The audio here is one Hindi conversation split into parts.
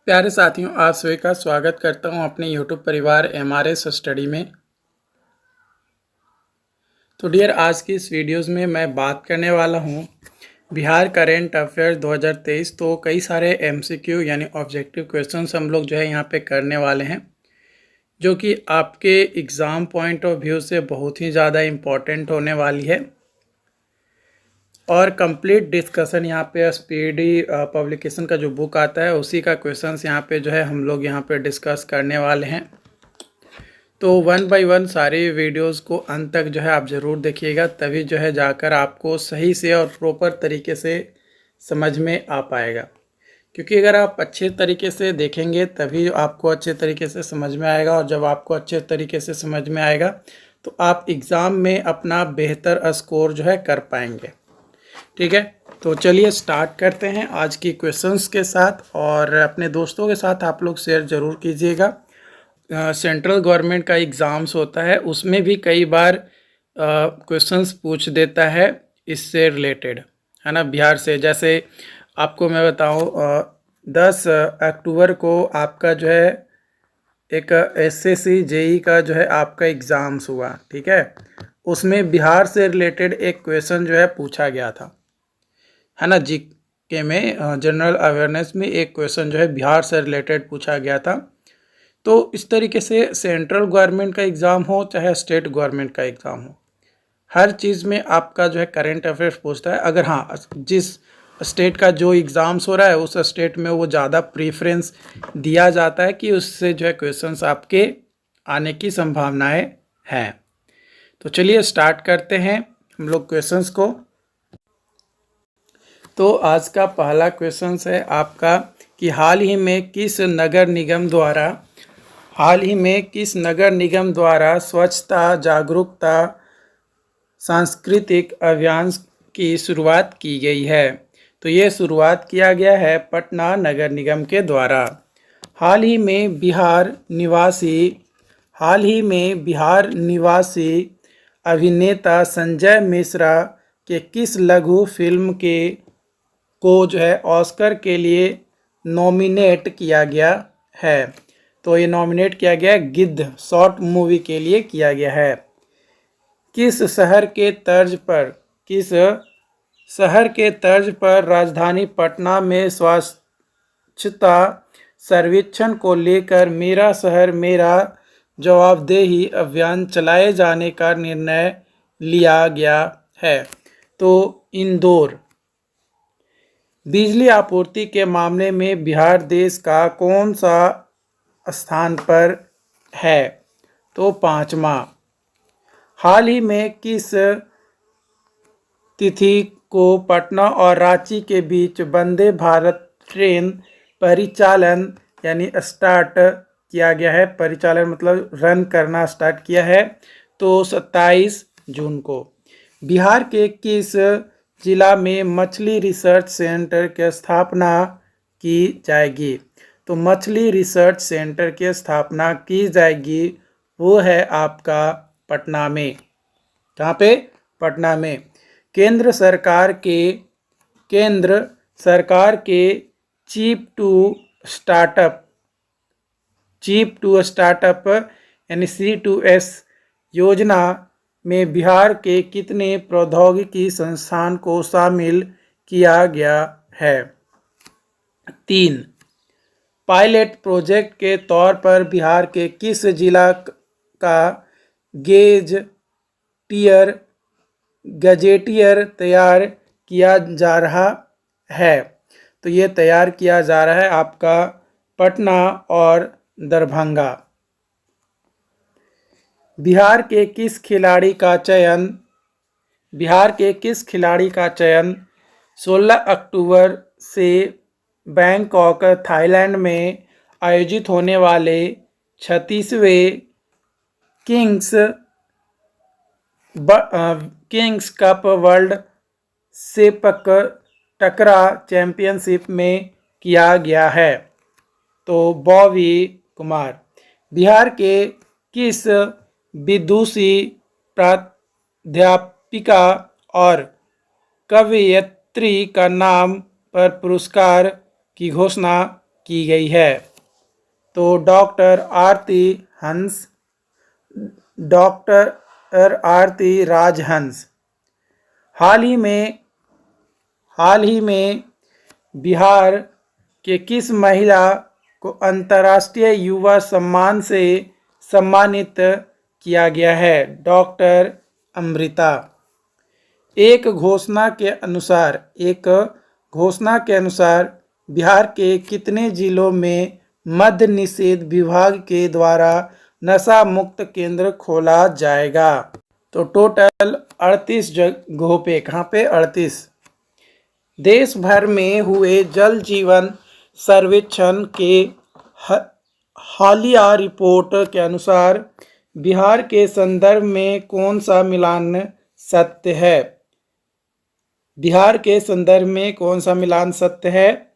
प्यारे साथियों, आप सभी का स्वागत करता हूं अपने YouTube परिवार MRS स्टडी में। तो डियर, आज की इस वीडियोस में मैं बात करने वाला हूं बिहार करेंट अफेयर्स 2023। तो कई सारे MCQ यानी ऑब्जेक्टिव क्वेश्चंस हम लोग जो है यहां पे करने वाले हैं, जो कि आपके एग्ज़ाम पॉइंट ऑफ व्यू से बहुत ही ज़्यादा इम्पोर्टेंट होने वाली है। और कंप्लीट डिस्कशन यहाँ पे स्पीडी पब्लिकेशन का जो बुक आता है उसी का क्वेश्चंस यहाँ पे जो है हम लोग यहाँ पे डिस्कस करने वाले हैं। तो वन बाय वन सारी वीडियोस को अंत तक जो है आप ज़रूर देखिएगा, तभी जो है जाकर आपको सही से और प्रॉपर तरीके से समझ में आ पाएगा। क्योंकि अगर आप अच्छे तरीके से देखेंगे तभी आपको अच्छे तरीके से समझ में आएगा, और जब आपको अच्छे तरीके से समझ में आएगा तो आप एग्ज़ाम में अपना बेहतर स्कोर जो है कर पाएंगे। ठीक है, तो चलिए स्टार्ट करते हैं आज की क्वेश्चंस के साथ, और अपने दोस्तों के साथ आप लोग शेयर ज़रूर कीजिएगा। सेंट्रल गवर्नमेंट का एग्ज़ाम्स होता है, उसमें भी कई बार क्वेश्चंस पूछ देता है इससे रिलेटेड, है ना। बिहार से, जैसे आपको मैं बताऊं, 10 अक्टूबर को आपका जो है एक SSC JE का जो है आपका एग्ज़ाम्स हुआ, ठीक है। उसमें बिहार से रिलेटेड एक क्वेश्चन जो है पूछा गया था, है ना। GK में जनरल अवेयरनेस में एक क्वेश्चन जो है बिहार से रिलेटेड पूछा गया था। तो इस तरीके से सेंट्रल गवर्नमेंट का एग्ज़ाम हो चाहे स्टेट गवर्नमेंट का एग्ज़ाम हो, हर चीज़ में आपका जो है करंट अफेयर्स पूछता है। अगर हाँ, जिस स्टेट का जो एग्ज़ाम्स हो रहा है उस स्टेट में वो ज़्यादा प्रीफरेंस दिया जाता है कि उससे जो है क्वेश्चंस आपके आने की संभावनाएं हैं। तो चलिए स्टार्ट करते हैं हम लोग क्वेश्चंस को। तो आज का पहला क्वेश्चन है आपका कि हाल ही में किस नगर निगम द्वारा स्वच्छता जागरूकता सांस्कृतिक अभियान की शुरुआत की गई है। तो ये शुरुआत किया गया है पटना नगर निगम के द्वारा। हाल ही में बिहार निवासी अभिनेता संजय मिश्रा के किस लघु फिल्म को जो है ऑस्कर के लिए नॉमिनेट किया गया है। तो ये नॉमिनेट किया गया है गिद्ध शॉर्ट मूवी के लिए किया गया है। किस शहर के तर्ज पर राजधानी पटना में स्वच्छता सर्वेक्षण को लेकर मेरा शहर मेरा जवाबदेही अभियान चलाए जाने का निर्णय लिया गया है। तो इंदौर। बिजली आपूर्ति के मामले में बिहार देश का कौन सा स्थान पर है। तो 5वां। हाल ही में किस तिथि को पटना और रांची के बीच वंदे भारत ट्रेन परिचालन यानी स्टार्ट किया गया है। परिचालन मतलब रन करना स्टार्ट किया है। तो 27 जून को। बिहार के किस जिला में मछली रिसर्च सेंटर की स्थापना की जाएगी। तो मछली रिसर्च सेंटर की स्थापना की जाएगी, वो है आपका पटना में। कहाँ पे? पटना में। केंद्र सरकार के चीप टू स्टार्टअप यानी C2S योजना में बिहार के कितने प्रौद्योगिकी संस्थान को शामिल किया गया है। 3। पायलट प्रोजेक्ट के तौर पर बिहार के किस जिला का गजेटियर तैयार किया जा रहा है। तो ये तैयार किया जा रहा है आपका पटना और दरभंगा। बिहार के किस खिलाड़ी का चयन 16 अक्टूबर से बैंकॉक थाईलैंड में आयोजित होने वाले 36वें किंग्स कप वर्ल्ड सेपक टकरा चैंपियनशिप में किया गया है। तो बॉबी कुमार। बिहार के किस विदुषी प्राध्यापिका और कवयित्री का नाम पर पुरस्कार की घोषणा की गई है। तो डॉक्टर आरती राजहंस। हाल ही में बिहार के किस महिला को अंतर्राष्ट्रीय युवा सम्मान से सम्मानित किया गया है? डॉक्टर अमृता। एक घोषणा के अनुसार बिहार के कितने जिलों में मद्य निषेध विभाग के द्वारा नशा मुक्त केंद्र खोला जाएगा? तो टोटल 38 जगहों पे। कहाँ पे? 38। देश भर में हुए जल जीवन सर्वेक्षण के हालिया रिपोर्ट के अनुसार बिहार के संदर्भ में कौन सा मिलान सत्य है? बिहार के संदर्भ में कौन सा मिलान सत्य है?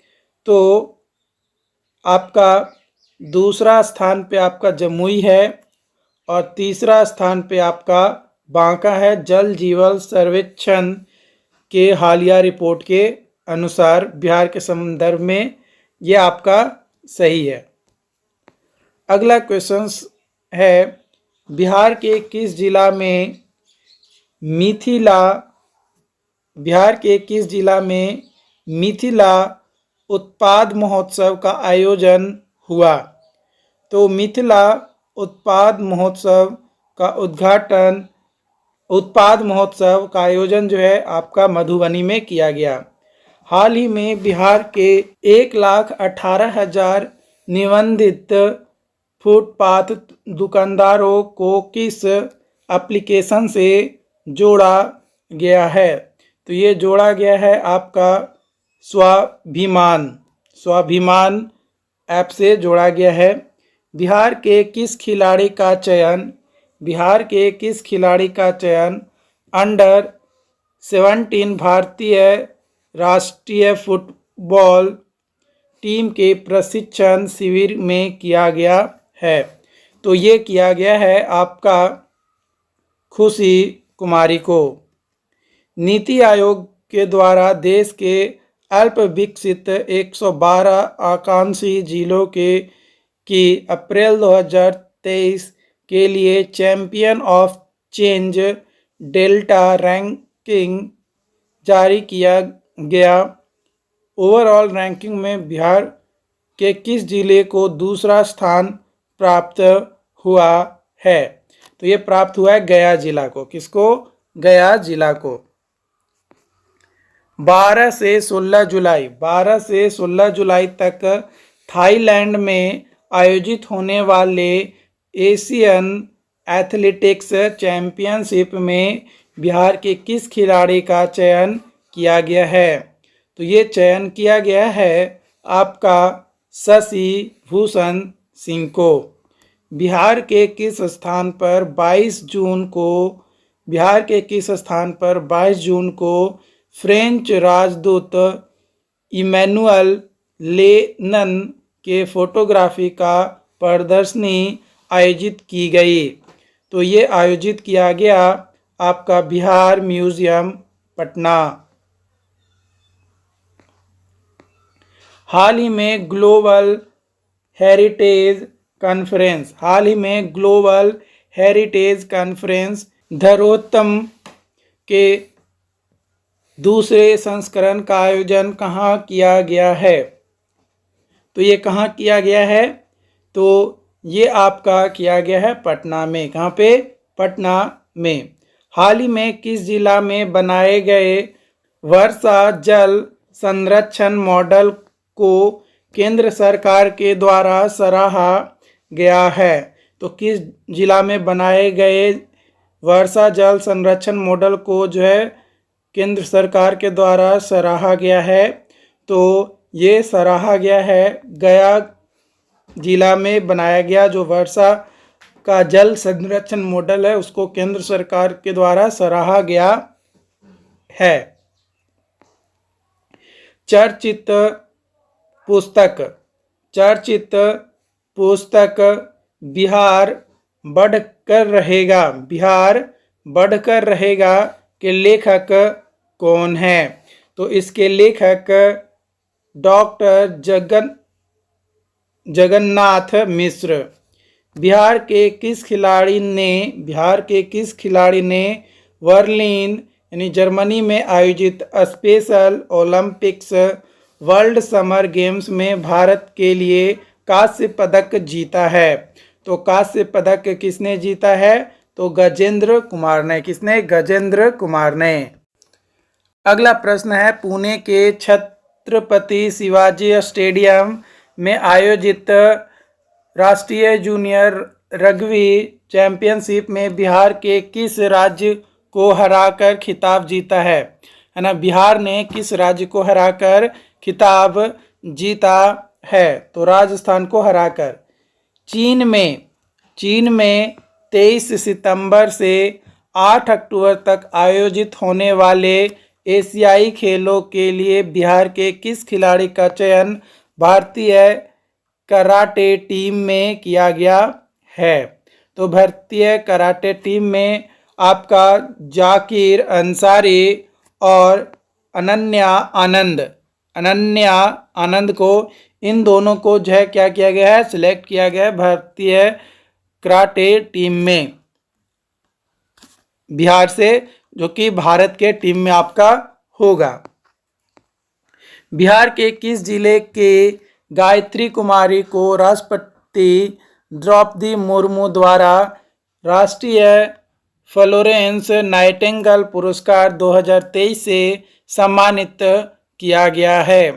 तो आपका दूसरा स्थान पे आपका जमुई है और तीसरा स्थान पे आपका बांका है। जल जीवन सर्वेक्षण के हालिया रिपोर्ट के अनुसार बिहार के संदर्भ में ये आपका सही है। अगला क्वेश्चन है, बिहार के किस जिला में मिथिला उत्पाद महोत्सव का आयोजन हुआ? तो मिथिला उत्पाद महोत्सव का आयोजन जो है आपका मधुबनी में किया गया। हाल ही में बिहार के 1,18,000 निबंधित फुटपाथ दुकानदारों को किस एप्लीकेशन से जोड़ा गया है? तो ये जोड़ा गया है आपका स्वाभिमान ऐप से जोड़ा गया है। बिहार के किस खिलाड़ी का चयन अंडर 17 भारतीय राष्ट्रीय फुटबॉल टीम के प्रशिक्षण शिविर में किया गया है? तो ये किया गया है आपका खुशी कुमारी को। नीति आयोग के द्वारा देश के अल्प विकसित 112 आकांक्षी जिलों की अप्रैल 2023 के लिए champion of change delta ranking जारी किया गया। ओवरऑल रैंकिंग में बिहार के किस जिले को दूसरा स्थान प्राप्त हुआ है? तो ये प्राप्त हुआ है गया जिला को। किसको? गया जिला को। 12 से 16 जुलाई तक थाईलैंड में आयोजित होने वाले एशियन एथलेटिक्स चैंपियनशिप में बिहार के किस खिलाड़ी का चयन किया गया है? तो ये चयन किया गया है आपका शशि भूषण सिंह को। बिहार के किस स्थान पर 22 जून को फ्रेंच राजदूत इमैनुअल लेनन के फोटोग्राफी का प्रदर्शनी आयोजित की गई? तो ये आयोजित किया गया आपका बिहार म्यूजियम पटना। हाल ही में ग्लोबल हेरिटेज कॉन्फ्रेंस धरोत्तम के दूसरे संस्करण का आयोजन कहाँ किया गया है? तो ये कहाँ किया गया है? तो ये आपका किया गया है पटना में। कहाँ पे? पटना में। हाल ही में किस जिला में बनाए गए वर्षा जल संरक्षण मॉडल को केंद्र सरकार के द्वारा सराहा गया है? तो किस जिला में बनाए गए वर्षा जल संरक्षण मॉडल को जो है केंद्र सरकार के द्वारा सराहा गया है? तो ये सराहा गया है गया जिला में बनाया गया जो वर्षा का जल संरक्षण मॉडल है उसको केंद्र सरकार के द्वारा सराहा गया है। चर्चित पुस्तक बिहार बढ़कर रहेगा के लेखक कौन है? तो इसके लेखक डॉक्टर जगन्नाथ मिश्र। बिहार के किस खिलाड़ी ने बर्लिन यानी जर्मनी में आयोजित special Olympics world summer games में भारत के लिए कांस्य पदक जीता है? तो कांस्य पदक किसने जीता है? तो गजेंद्र कुमार ने। किसने? गजेंद्र कुमार ने। अगला प्रश्न है, पुणे के छत्रपति शिवाजी स्टेडियम में आयोजित राष्ट्रीय जूनियर रग्बी चैंपियनशिप में बिहार के किस राज्य को हराकर खिताब जीता है ना? बिहार ने किस राज्य को हराकर खिताब जीता है? तो राजस्थान को हराकर। चीन में 23 सितंबर से 8 अक्टूबर तक आयोजित होने वाले एशियाई खेलों के लिए बिहार के किस खिलाड़ी का चयन भारतीय कराटे टीम में किया गया है? तो भारतीय कराटे टीम में आपका जाकिर अंसारी और अनन्या आनंद को, इन दोनों को जो है क्या किया गया है? सिलेक्ट किया गया है भारतीय कराटे टीम में बिहार से, जो कि भारत के टीम में आपका होगा। बिहार के किस जिले के गायत्री कुमारी को राष्ट्रपति द्रौपदी मुर्मू द्वारा राष्ट्रीय फ्लोरेंस नाइटिंगेल पुरस्कार 2023 से सम्मानित किया गया है?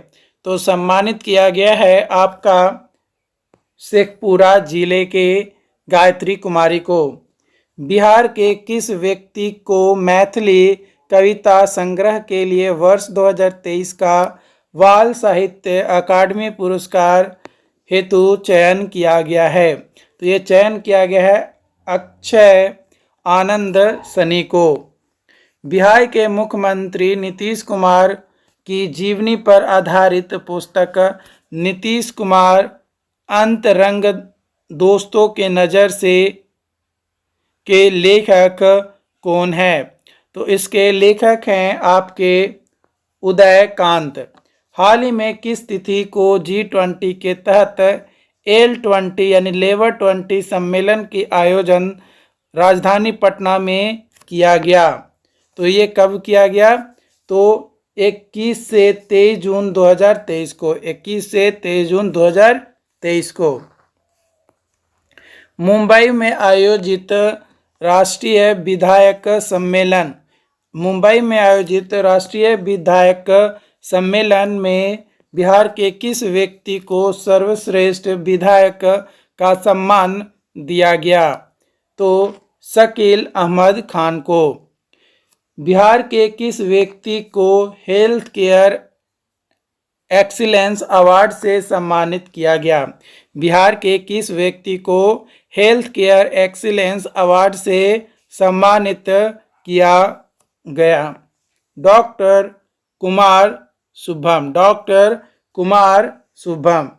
तो सम्मानित किया गया है आपका शेखपुरा जिले के गायत्री कुमारी को। बिहार के किस व्यक्ति को मैथिली कविता संग्रह के लिए वर्ष 2023 का बाल साहित्य अकादमी पुरस्कार हेतु चयन किया गया है? तो ये चयन किया गया है अक्षय आनंद सनी को। बिहार के मुख्यमंत्री नीतीश कुमार की जीवनी पर आधारित पुस्तक नीतीश कुमार अंतरंग दोस्तों के नज़र से के लेखक कौन है? तो इसके लेखक हैं आपके उदय कांत। हाल ही में किस तिथि को G20 के तहत L20 यानी लेवर 20 सम्मेलन के आयोजन राजधानी पटना में किया गया? तो ये कब किया गया? तो 21 से 23 जून 2023 को। 21 से 23 जून 2023 को मुंबई में आयोजित राष्ट्रीय विधायक सम्मेलन में बिहार के किस व्यक्ति को सर्वश्रेष्ठ विधायक का सम्मान दिया गया? तो शकील अहमद खान को। बिहार के किस व्यक्ति को हेल्थ केयर एक्सीलेंस अवार्ड से सम्मानित किया गया? बिहार के किस व्यक्ति को हेल्थ केयर एक्सीलेंस अवार्ड से सम्मानित किया गया? डॉक्टर कुमार शुभम।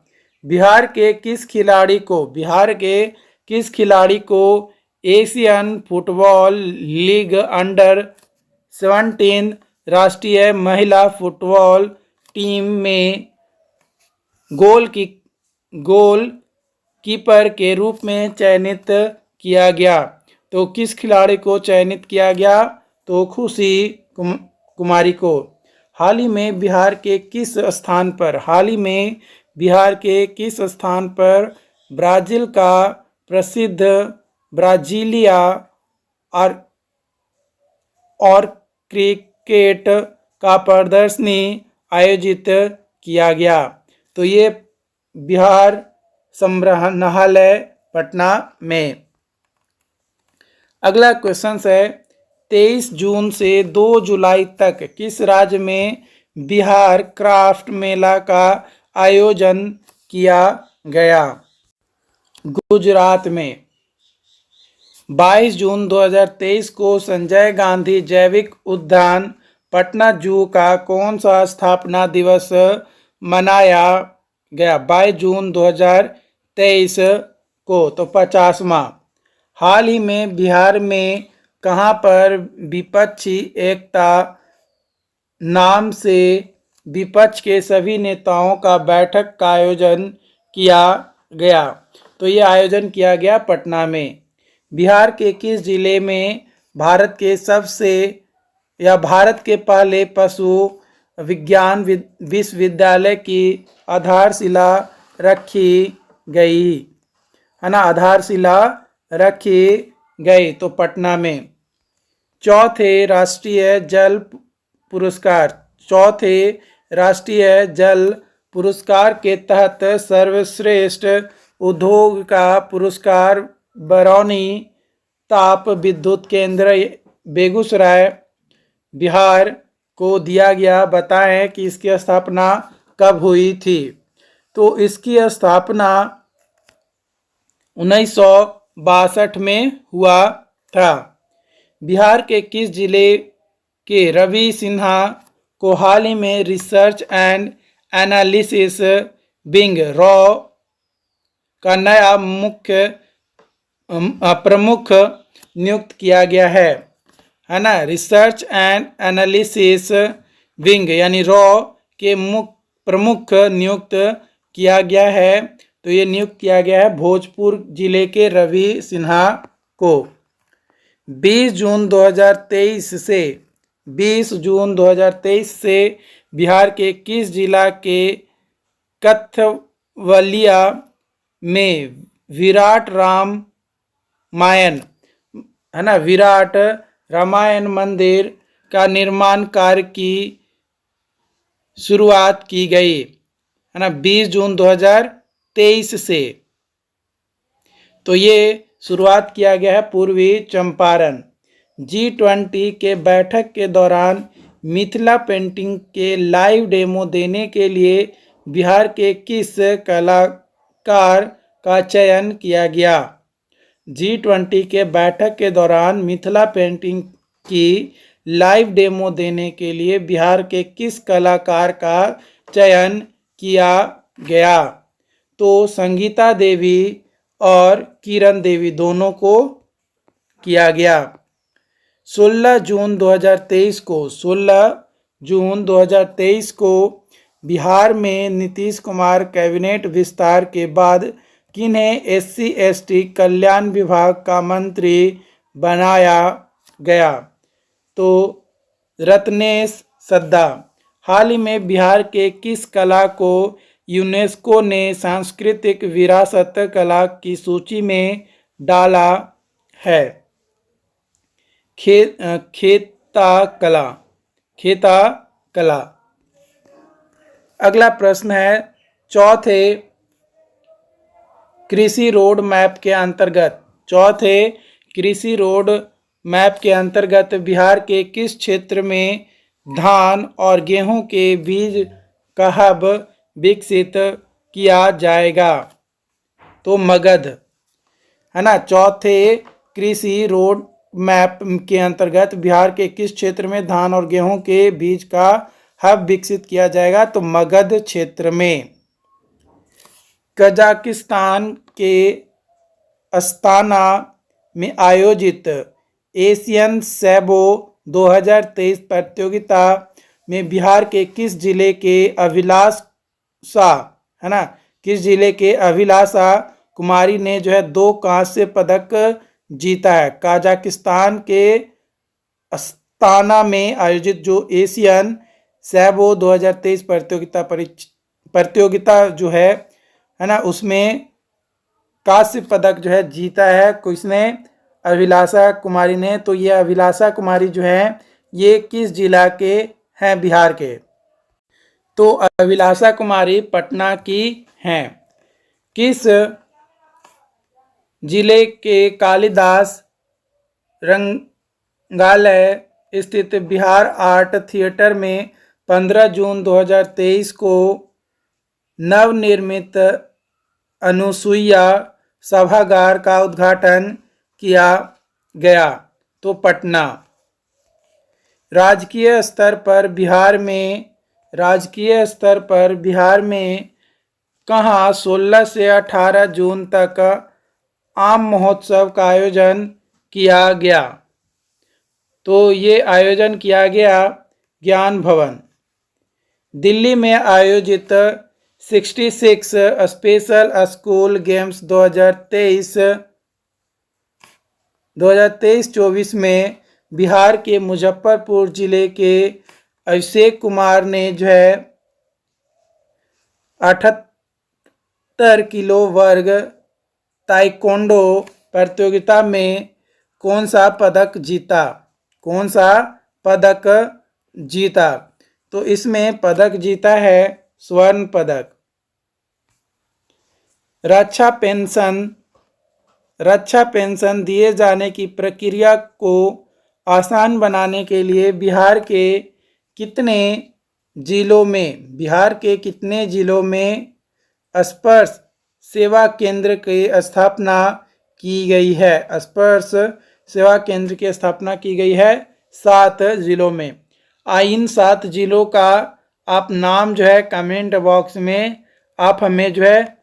बिहार के किस खिलाड़ी को एशियन फुटबॉल लीग अंडर 17 राष्ट्रीय महिला फुटबॉल टीम में गोल कीपर के रूप में चयनित किया गया? तो किस खिलाड़ी को चयनित किया गया? तो खुशी कुमारी को। हाल ही में बिहार के किस स्थान पर ब्राजील का प्रसिद्ध ब्राजीलिया और क्रिकेट का प्रदर्शनी आयोजित किया गया? तो ये बिहार संग्रहालय पटना में। अगला क्वेश्चन है, 23 जून से 2 जुलाई तक किस राज्य में बिहार क्राफ्ट मेला का आयोजन किया गया? गुजरात में। 22 जून 2023 को संजय गांधी जैविक उद्यान पटना जू का कौन सा स्थापना दिवस मनाया गया? 22 जून 2023 को। तो 50वां। हाल ही में बिहार में कहां पर विपक्षी एकता नाम से विपक्ष के सभी नेताओं का बैठक का आयोजन किया गया। तो ये आयोजन किया गया पटना में। बिहार के किस जिले में भारत के पहले पशु विज्ञान विश्वविद्यालय की आधारशिला रखी गई, है ना, आधारशिला रखी गई? तो पटना में। चौथे राष्ट्रीय जल पुरस्कार के तहत सर्वश्रेष्ठ उद्योग का पुरस्कार बरौनी ताप विद्युत केंद्र बेगूसराय बिहार को दिया गया। बताएं कि इसकी स्थापना कब हुई थी? तो इसकी स्थापना 1962 में हुआ था। बिहार के किस जिले के रवि सिन्हा को हाल ही में research and analysis wing raw का नया प्रमुख नियुक्त किया गया है ना? रिसर्च एंड एनालिसिस विंग यानी रॉ के प्रमुख नियुक्त किया गया है। तो ये नियुक्त किया गया है भोजपुर जिले के रवि सिन्हा को। 20 जून 2023 से बिहार के किस जिला के कथवलिया में विराट रामायण मंदिर का निर्माण कार्य की शुरुआत की गई, है ना? 20 जून 2023 से। तो ये शुरुआत किया गया है पूर्वी चंपारण। G20 के बैठक के दौरान मिथिला पेंटिंग के लाइव डेमो देने के लिए बिहार के किस कलाकार का चयन किया गया? G20 के बैठक के दौरान मिथिला पेंटिंग की लाइव डेमो देने के लिए बिहार के किस कलाकार का चयन किया गया? तो संगीता देवी और किरण देवी दोनों को किया गया। 16 जून 2023 को बिहार में नीतीश कुमार कैबिनेट विस्तार के बाद किन्हें SC/ST कल्याण विभाग का मंत्री बनाया गया? तो रत्नेश सद्दा। हाल ही में बिहार के किस कला को यूनेस्को ने सांस्कृतिक विरासत कला की सूची में डाला है? खेता कला। अगला प्रश्न है, चौथे कृषि रोड मैप के अंतर्गत बिहार के किस क्षेत्र में धान और गेहूं के बीज का हब विकसित किया जाएगा? तो मगध, है ना? चौथे कृषि रोड मैप के अंतर्गत बिहार के किस क्षेत्र में धान और गेहूं के बीज का हब विकसित किया जाएगा? तो मगध क्षेत्र में। कजाकिस्तान के अस्ताना में आयोजित एशियन सैबो 2023 प्रतियोगिता में बिहार के किस जिले के अभिलाषा कुमारी ने जो है 2 कांस्य पदक जीता है? कजाकिस्तान के अस्ताना में आयोजित जो एशियन सैबो 2023 प्रतियोगिता जो है ना, उसमें कांस्य पदक जो है जीता है किसने? अभिलाषा कुमारी ने। तो ये अभिलाषा कुमारी जो है ये किस जिला के हैं? बिहार के। तो अभिलाषा कुमारी पटना की हैं। किस जिले के कालिदास रंगालय स्थित बिहार आर्ट थिएटर में 15 जून 2023 को नवनिर्मित अनुसुईया सभागार का उद्घाटन किया गया? तो पटना। राजकीय स्तर पर बिहार में कहाँ 16 से 18 जून तक आम महोत्सव का आयोजन किया गया? तो ये आयोजन किया गया ज्ञान भवन। दिल्ली में आयोजित 66 स्पेशल स्कूल गेम्स 2023-24 में बिहार के मुजफ्फरपुर जिले के अभिषेक कुमार ने जो है 78 किलो वर्ग ताइक्वांडो प्रतियोगिता में कौन सा पदक जीता? तो इसमें पदक जीता है स्वर्ण पदक। रक्षा पेंशन दिए जाने की प्रक्रिया को आसान बनाने के लिए बिहार के कितने जिलों में स्पर्श सेवा केंद्र की स्थापना की गई है? स्पर्श सेवा केंद्र की स्थापना की गई है 7 जिलों में। इन 7 जिलों का आप नाम जो है कमेंट बॉक्स में आप हमें जो है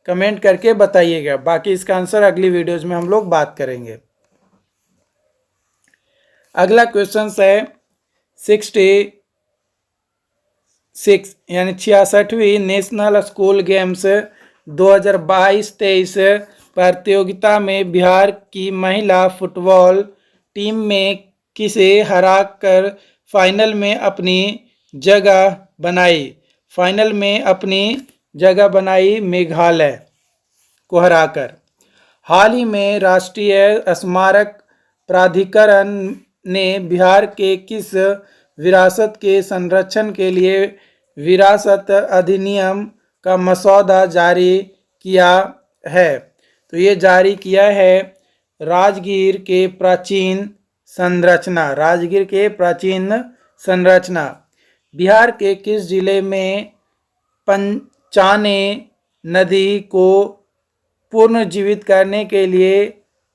कमेंट करके बताइएगा। बाकी इसका आंसर अगली वीडियोज में हम लोग बात करेंगे। अगला क्वेश्चन है 66 यानी 66वीं नेशनल स्कूल गेम्स 2022-23 प्रतियोगिता में बिहार की महिला फुटबॉल टीम में किसे हराकर फाइनल में अपनी जगह बनाई? मेघालय को हराकर। हाल ही में राष्ट्रीय स्मारक प्राधिकरण ने बिहार के किस विरासत के संरक्षण के लिए विरासत अधिनियम का मसौदा जारी किया है? तो ये जारी किया है राजगीर के प्राचीन संरचना। बिहार के किस जिले में पंचाने नदी को पुनर्जीवित करने के लिए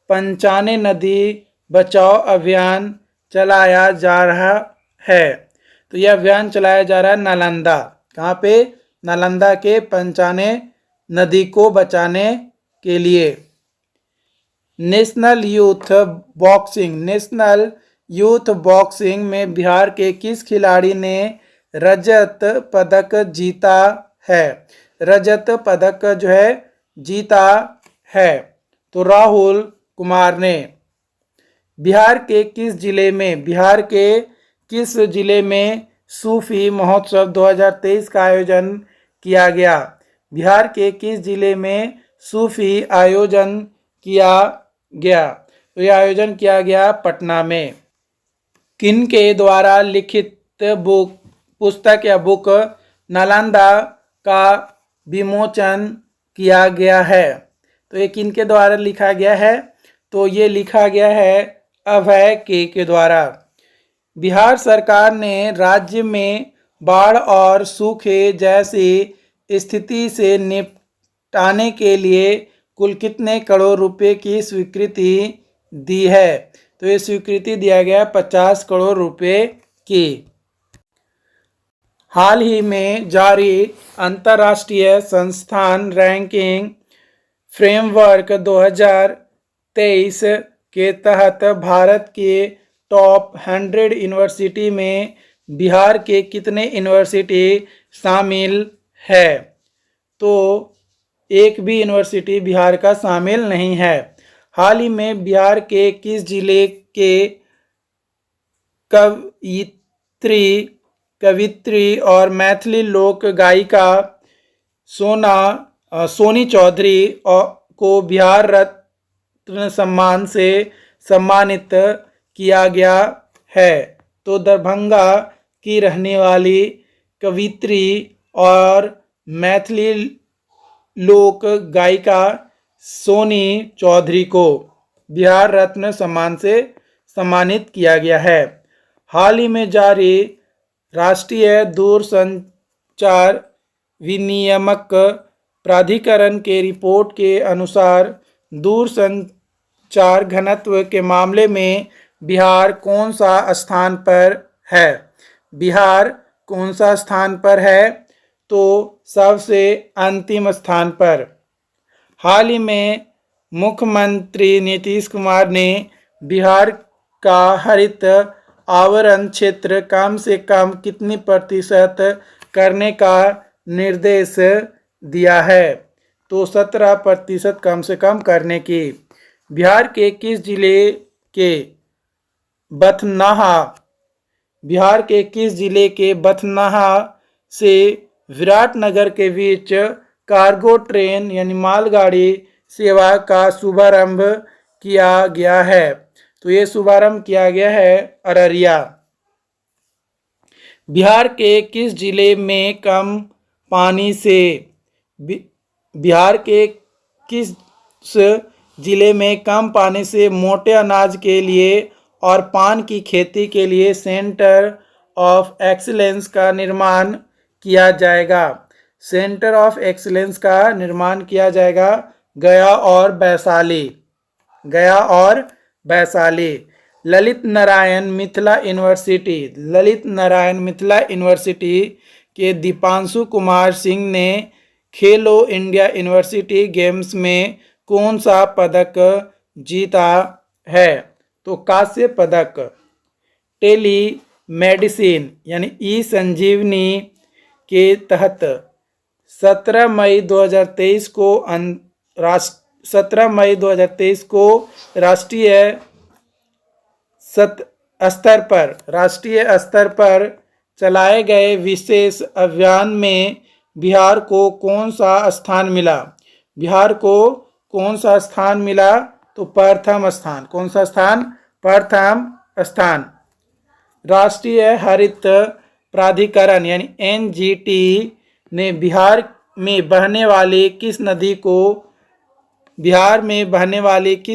पंचाने नदी बचाओ अभियान चलाया जा रहा है? तो यह अभियान चलाया जा रहा है नालंदा। कहाँ पे? नालंदा के पंचाने नदी को बचाने के लिए। नेशनल यूथ बॉक्सिंग में बिहार के किस खिलाड़ी ने रजत पदक जीता है? रजत पदक जो है जीता है तो राहुल कुमार ने। बिहार के किस जिले में सूफी महोत्सव 2023 का आयोजन किया गया? बिहार के किस जिले में सूफी आयोजन किया गया? तो यह आयोजन किया गया पटना में। किन के द्वारा लिखित पुस्तक नालंदा का विमोचन किया गया है? तो ये किन के द्वारा लिखा गया है? तो ये लिखा गया है अभय के द्वारा। बिहार सरकार ने राज्य में बाढ़ और सूखे जैसी स्थिति से निपटाने के लिए कुल कितने करोड़ रुपए की स्वीकृति दी है? तो ये स्वीकृति दिया गया 50 करोड़ रुपए की। हाल ही में जारी अंतर्राष्ट्रीय संस्थान रैंकिंग फ्रेमवर्क 2023 के तहत भारत के टॉप 100 यूनिवर्सिटी में बिहार के कितने यूनिवर्सिटी शामिल है? तो एक भी यूनिवर्सिटी बिहार का शामिल नहीं है। हाल ही में बिहार के किस जिले के कवित्री और मैथिली लोक गायिका सोनी चौधरी को बिहार रत्न सम्मान से सम्मानित किया गया है? तो दरभंगा की रहने वाली कवित्री और मैथिली लोक गायिका सोनी चौधरी को बिहार रत्न सम्मान से सम्मानित किया गया है। हाल ही में जारी राष्ट्रीय दूरसंचार विनियामक प्राधिकरण के रिपोर्ट के अनुसार दूरसंचार घनत्व के मामले में बिहार कौन सा स्थान पर है? बिहार कौन सा स्थान पर है? तो सबसे अंतिम स्थान पर। हाल ही में मुख्यमंत्री नीतीश कुमार ने बिहार का हरित आवरण क्षेत्र कम से कम कितनी प्रतिशत करने का निर्देश दिया है। तो 17% कम से कम करने की। बिहार के किस जिले के बथनाहा बथनाहा से विराटनगर के बीच कार्गो ट्रेन यानी मालगाड़ी सेवा का शुभारंभ किया गया है? तो ये शुभारंभ किया गया है अररिया। बिहार के किस जिले में कम पानी से मोटे अनाज के लिए और पान की खेती के लिए सेंटर ऑफ एक्सीलेंस का निर्माण किया जाएगा? सेंटर ऑफ एक्सीलेंस का निर्माण किया जाएगा गया और वैशाली। ललित नारायण मिथिला यूनिवर्सिटी के दीपांशु कुमार सिंह ने खेलो इंडिया यूनिवर्सिटी गेम्स में कौन सा पदक जीता है? तो कांस्य पदक। टेली मेडिसिन यानी ई संजीवनी के तहत 17 मई 2023 को राष्ट्रीय स्तर पर चलाए गए विशेष अभियान में बिहार को कौन सा स्थान मिला? तो प्रथम स्थान। कौन सा स्थान? प्रथम स्थान। राष्ट्रीय हरित प्राधिकरण यानी NGT ने बिहार में बहने वाली किस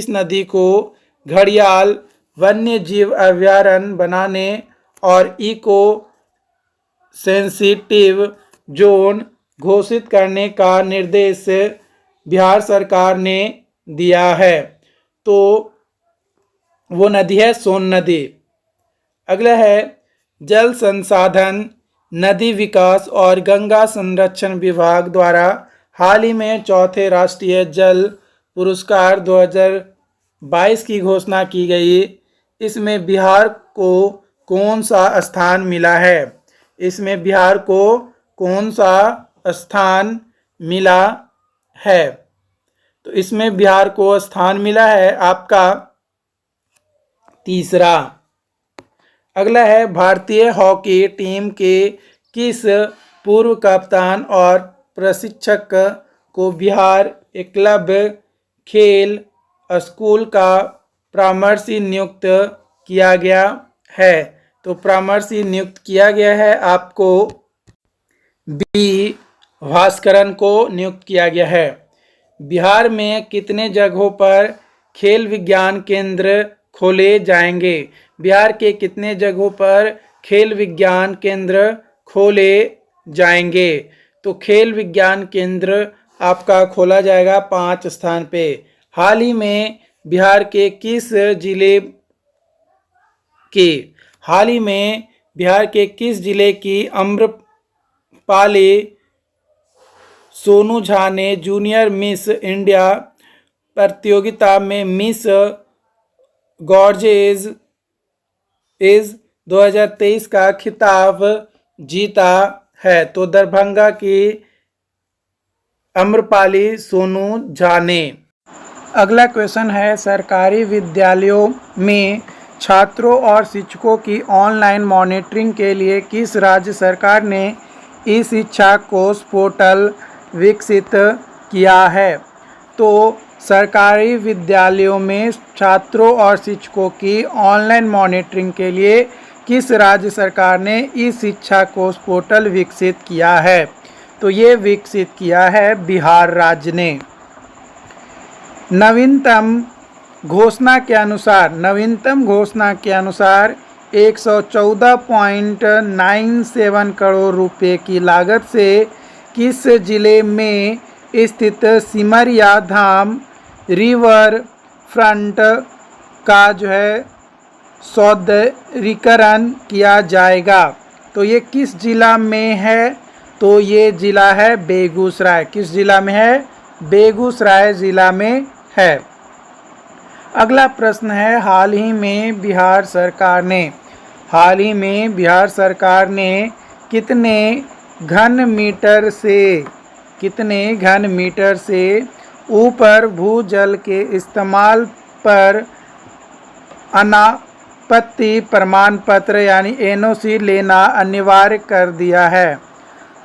नदी को घड़ियाल वन्य जीव अभयारण्य बनाने और इको सेंसिटिव जोन घोषित करने का निर्देश बिहार सरकार ने दिया है? तो वो नदी है सोन नदी। अगला है जल संसाधन, नदी विकास और गंगा संरक्षण विभाग द्वारा हाल ही में चौथे राष्ट्रीय जल पुरस्कार 2022 की घोषणा की गई। इसमें बिहार को कौन सा स्थान मिला है? तो इसमें बिहार को स्थान मिला है आपका तीसरा। अगला है भारतीय हॉकी टीम के किस पूर्व कप्तान और प्रशिक्षक को बिहार एकलव्य खेल स्कूल का परामर्शी नियुक्त किया गया है? तो परामर्शी नियुक्त किया गया है आपको बी भास्करन को नियुक्त किया गया है। बिहार में कितने जगहों पर खेल विज्ञान केंद्र खोले जाएंगे? बिहार के कितने जगहों पर खेल विज्ञान केंद्र खोले जाएंगे? तो खेल विज्ञान केंद्र आपका खोला जाएगा 5 स्थान पे। हाल ही में बिहार के किस जिले की अम्रपाली सोनू झा ने जूनियर मिस इंडिया प्रतियोगिता में मिस गॉर्जेस 2023 का खिताब जीता है? तो दरभंगा की अम्रपाली सोनू झा ने। अगला क्वेश्चन है सरकारी विद्यालयों में छात्रों और शिक्षकों की ऑनलाइन मॉनिटरिंग के लिए किस राज्य सरकार ने ई शिक्षा कोष पोर्टल विकसित किया है? तो सरकारी विद्यालयों में छात्रों और शिक्षकों की ऑनलाइन मॉनिटरिंग के लिए किस राज्य सरकार ने ई शिक्षा कोष पोर्टल विकसित किया है? तो ये विकसित किया है बिहार राज्य ने। नवीनतम घोषणा के अनुसार 114.97 करोड़ रुपए की लागत से किस जिले में स्थित सिमरिया धाम रिवर फ्रंट का सौंदर्यीकरण किया जाएगा? तो ये किस जिला में है? तो ये जिला है बेगूसराय। किस जिला में है? बेगूसराय जिला में है। अगला प्रश्न है हाल ही में बिहार सरकार ने कितने घन मीटर से, कितने घन मीटर से ऊपर भूजल के इस्तेमाल पर अनापत्ति प्रमाण पत्र यानी एनओसी लेना अनिवार्य कर दिया है।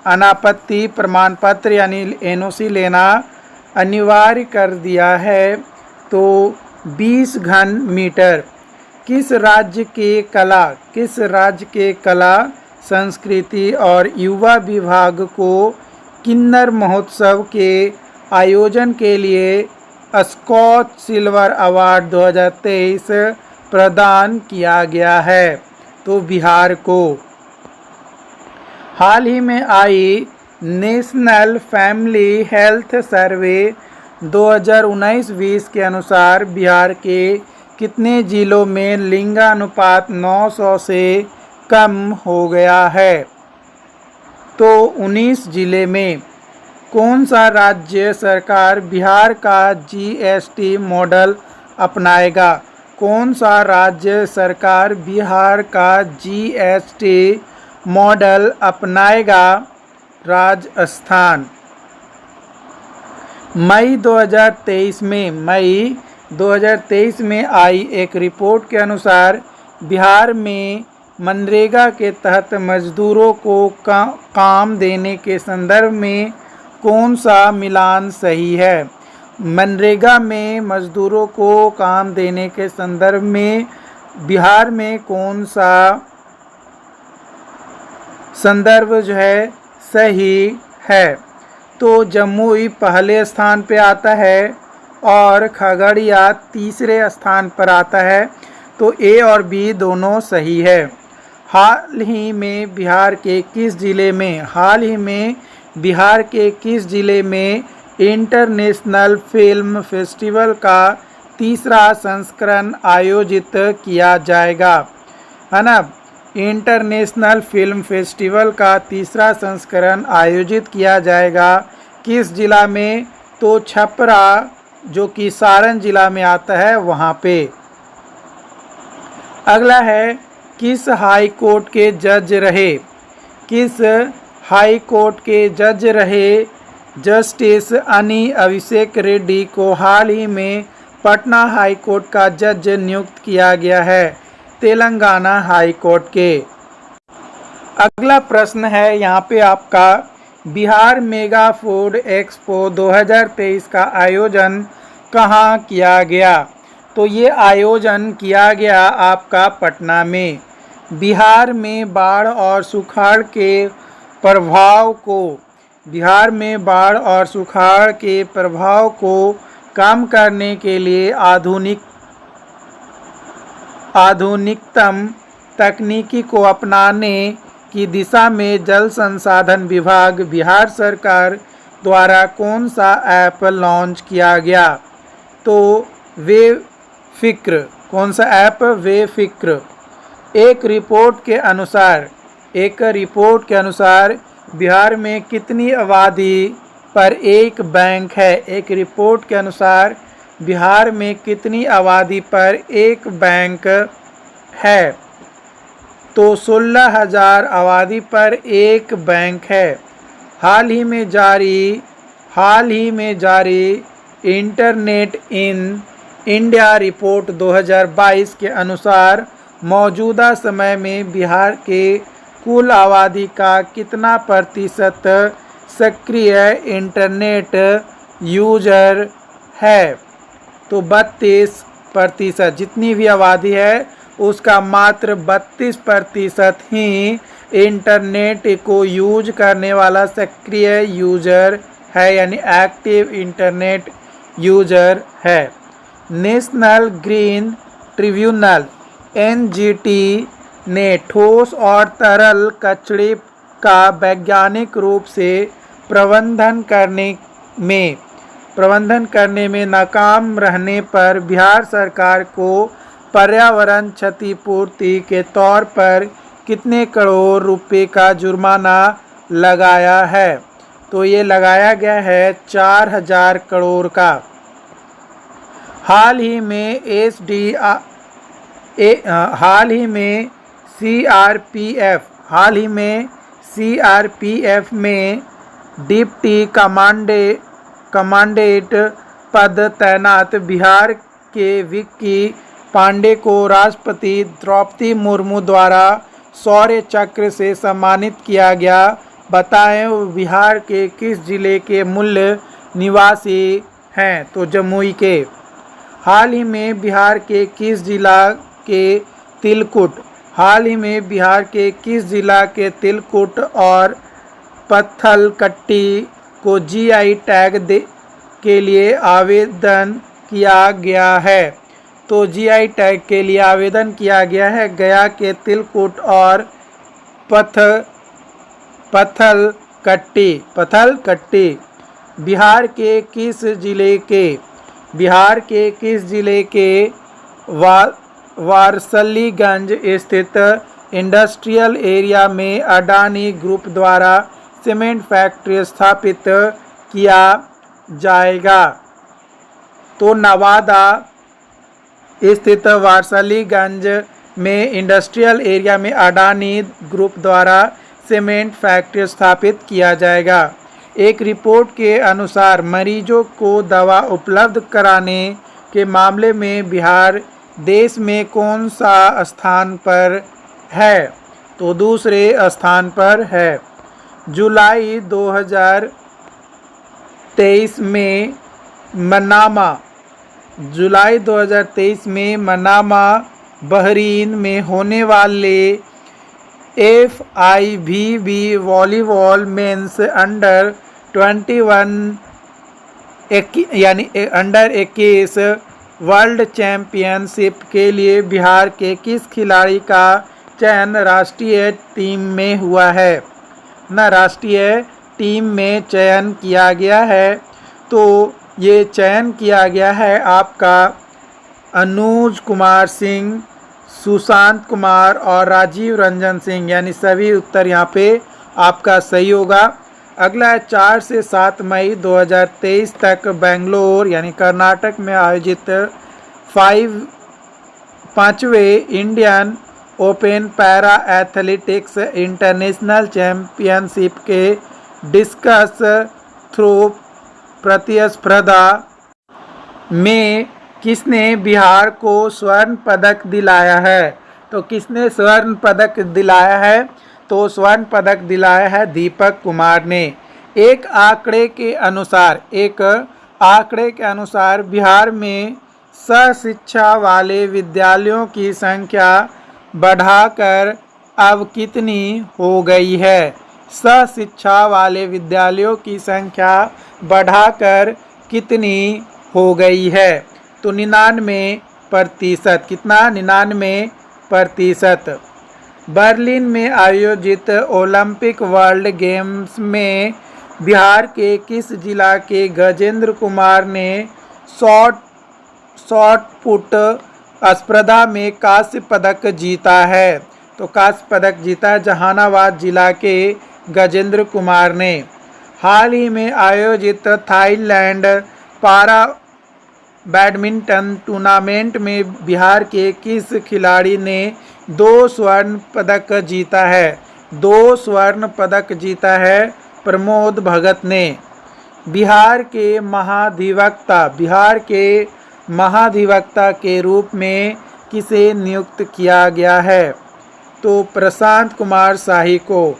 अनापत्ति प्रमाण पत्र यानी एनओसी लेना अनिवार्य कर दिया है। तो 20 घन मीटर। किस राज्य के कला संस्कृति और युवा विभाग को किन्नर महोत्सव के आयोजन के लिए स्कॉच सिल्वर अवार्ड 2023 प्रदान किया गया है? तो बिहार को। हाल ही में आई नेशनल फैमिली हेल्थ सर्वे 2019-20 के अनुसार बिहार के कितने जिलों में लिंगानुपात 900 से कम हो गया है? तो 19 जिले में। कौन सा राज्य सरकार बिहार का जीएसटी मॉडल अपनाएगा? कौन सा राज्य सरकार बिहार का जीएसटी मॉडल अपनाएगा? राजस्थान। मई 2023 में आई एक रिपोर्ट के अनुसार बिहार में मनरेगा के तहत मजदूरों को काम देने के संदर्भ में कौन सा मिलान सही है? मनरेगा में मजदूरों को काम देने के संदर्भ में बिहार में कौन सा संदर्भ जो है सही है? तो जमुई पहले स्थान पे आता है और खगड़िया तीसरे स्थान पर आता है। तो ए और बी दोनों सही है। हाल ही में बिहार के किस जिले में इंटरनेशनल फिल्म फेस्टिवल का तीसरा संस्करण आयोजित किया जाएगा? है ना, इंटरनेशनल फिल्म फेस्टिवल का तीसरा संस्करण आयोजित किया जाएगा किस जिला में? तो छपरा, जो कि सारण जिला में आता है, वहाँ पे। अगला है, किस हाई कोर्ट के जज रहे जस्टिस अनी अभिषेक रेड्डी को हाल ही में पटना हाई कोर्ट का जज नियुक्त किया गया है? तेलंगाना हाई कोर्ट के। अगला प्रश्न है यहाँ पे आपका, बिहार मेगा फूड एक्सपो 2023 का आयोजन कहाँ किया गया? तो ये आयोजन किया गया आपका पटना में। बिहार में बाढ़ और सुखाड़ के प्रभाव को कम करने के लिए आधुनिकतम तकनीकी को अपनाने की दिशा में जल संसाधन विभाग बिहार सरकार द्वारा कौन सा ऐप लॉन्च किया गया? तो वेफिक्र। कौन सा ऐप? वेफिक्र। एक रिपोर्ट के अनुसार बिहार में कितनी आबादी पर एक बैंक है? एक रिपोर्ट के अनुसार बिहार में कितनी आबादी पर एक बैंक है? तो 16,000 आबादी पर एक बैंक है। हाल ही में जारी इंटरनेट इन इंडिया रिपोर्ट 2022 के अनुसार मौजूदा समय में बिहार के कुल आबादी का कितना प्रतिशत सक्रिय इंटरनेट यूजर है? तो 32%। जितनी भी आबादी है उसका मात्र 32% ही इंटरनेट को यूज करने वाला सक्रिय यूजर है, यानी एक्टिव इंटरनेट यूजर है। नेशनल ग्रीन ट्रिब्यूनल एनजीटी ने ठोस और तरल कचरे का वैज्ञानिक रूप से प्रबंधन करने में नाकाम रहने पर बिहार सरकार को पर्यावरण क्षतिपूर्ति के तौर पर कितने करोड़ रुपए का जुर्माना लगाया है? तो ये लगाया गया है 4,000 करोड़ का। हाल ही में CRPF में डिप्टी कमांडेंट पद तैनात बिहार के विक्की पांडे को राष्ट्रपति द्रौपदी मुर्मू द्वारा शौर्य चक्र से सम्मानित किया गया। बताएं वो बिहार के किस जिले के मूल निवासी हैं? तो जमुई के। हाल ही में बिहार के किस जिला के तिलकुट और पत्थलकट्टी को GI टैग के लिए आवेदन किया गया है? तो GI टैग के लिए आवेदन किया गया है गया के तिलकुट और पत्थलकट्टी। बिहार के किस जिले के वारसलीगंज स्थित इंडस्ट्रियल एरिया में अडानी ग्रुप द्वारा सीमेंट फैक्ट्री स्थापित किया जाएगा? तो नवादा स्थित वारसलीगंज में इंडस्ट्रियल एरिया में अडानी ग्रुप द्वारा सीमेंट फैक्ट्री स्थापित किया जाएगा। एक रिपोर्ट के अनुसार मरीजों को दवा उपलब्ध कराने के मामले में बिहार देश में कौन सा स्थान पर है? तो दूसरे स्थान पर है। जुलाई 2023 में मनामा बहरीन में होने वाले FIVB volleyball men's under 21 world championship के लिए बिहार के किस खिलाड़ी का चयन राष्ट्रीय टीम में हुआ है? राष्ट्रीय टीम में चयन किया गया है। तो ये चयन किया गया है आपका अनुज कुमार सिंह, सुशांत कुमार और राजीव रंजन सिंह, यानी सभी उत्तर यहाँ पे आपका सही होगा। अगला 4 से 7 मई 2023 तक बेंगलोर यानी कर्नाटक में आयोजित 5वें Indian open para athletics international championship के डिस्कस थ्रो प्रतिस्पर्धा में किसने बिहार को स्वर्ण पदक दिलाया है? तो किसने स्वर्ण पदक दिलाया है? तो स्वर्ण पदक दिलाया है दीपक कुमार ने। एक आंकड़े के अनुसार बिहार में सशिक्षा वाले विद्यालयों की संख्या बढ़ाकर अब कितनी हो गई है? सशिक्षा वाले विद्यालयों की संख्या बढ़ाकर कितनी हो गई है? तो 99%। कितना? 99%। बर्लिन में आयोजित ओलंपिक वर्ल्ड गेम्स में बिहार के किस जिला के गजेंद्र कुमार ने शॉट पुट स्पर्धा में कांस्य पदक जीता है? तो कांस्य पदक जीता जहानाबाद जिला के गजेंद्र कुमार ने। हाल ही में आयोजित थाईलैंड पारा बैडमिंटन टूर्नामेंट में बिहार के किस खिलाड़ी ने 2 स्वर्ण पदक जीता है? 2 स्वर्ण पदक जीता है प्रमोद भगत ने। बिहार के महाधिवक्ता के रूप में किसे नियुक्त किया गया है? तो प्रशांत कुमार शाही को।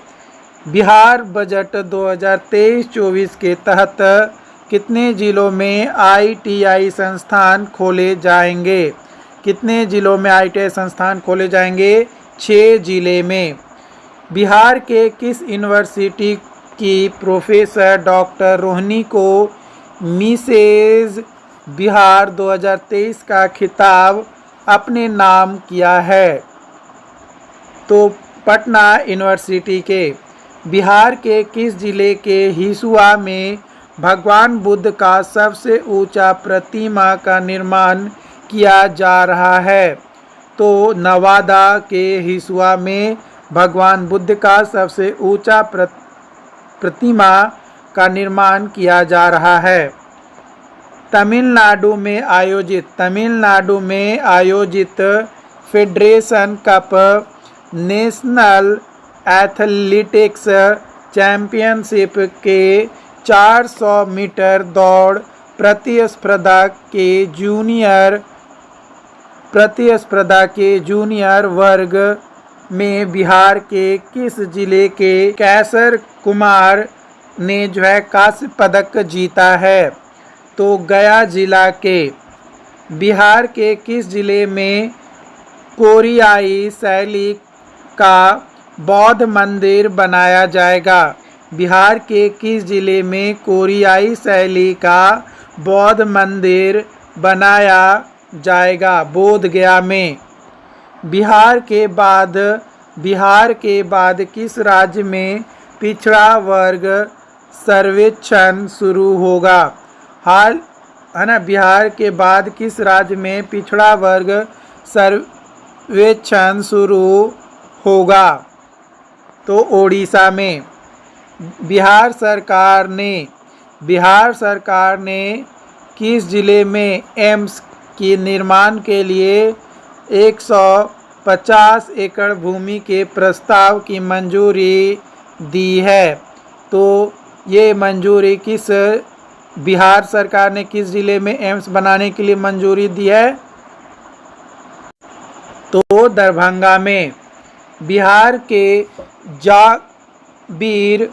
बिहार बजट 2023-24 के तहत कितने जिलों में ITI संस्थान खोले जाएंगे? कितने जिलों में ITI संस्थान खोले जाएंगे? 6 जिले में। बिहार के किस यूनिवर्सिटी की प्रोफेसर डॉक्टर रोहिणी को मिसेज बिहार 2023 का खिताब अपने नाम किया है? तो पटना यूनिवर्सिटी के। बिहार के किस जिले के हिसुआ में भगवान बुद्ध का सबसे ऊंचा प्रतिमा का निर्माण किया जा रहा है? तो नवादा के हिसुआ में भगवान बुद्ध का सबसे ऊंचा प्रतिमा का निर्माण किया जा रहा है। तमिलनाडु में आयोजित federation cup national athletics championship के 400 मीटर दौड़ प्रतिस्पर्धा के जूनियर वर्ग में बिहार के किस जिले के कैसर कुमार ने जो है कांस्य पदक जीता है? तो गया जिला के। बिहार के किस जिले में कोरियाई शैली का बौद्ध मंदिर बनाया जाएगा? बिहार के किस जिले में कोरियाई शैली का बौद्ध मंदिर बनाया जाएगा? बोध गया में। बिहार के बाद किस राज्य में पिछड़ा वर्ग सर्वेक्षण शुरू होगा? बिहार के बाद किस राज्य में पिछड़ा वर्ग सर्वेक्षण शुरू होगा? तो ओडिशा में। बिहार सरकार ने किस जिले में एम्स के निर्माण के लिए 150 एकड़ भूमि के प्रस्ताव की मंजूरी दी है? तो ये मंजूरी बिहार सरकार ने किस जिले में एम्स बनाने के लिए मंजूरी दी है? तो दरभंगा में। बिहार के जाबिर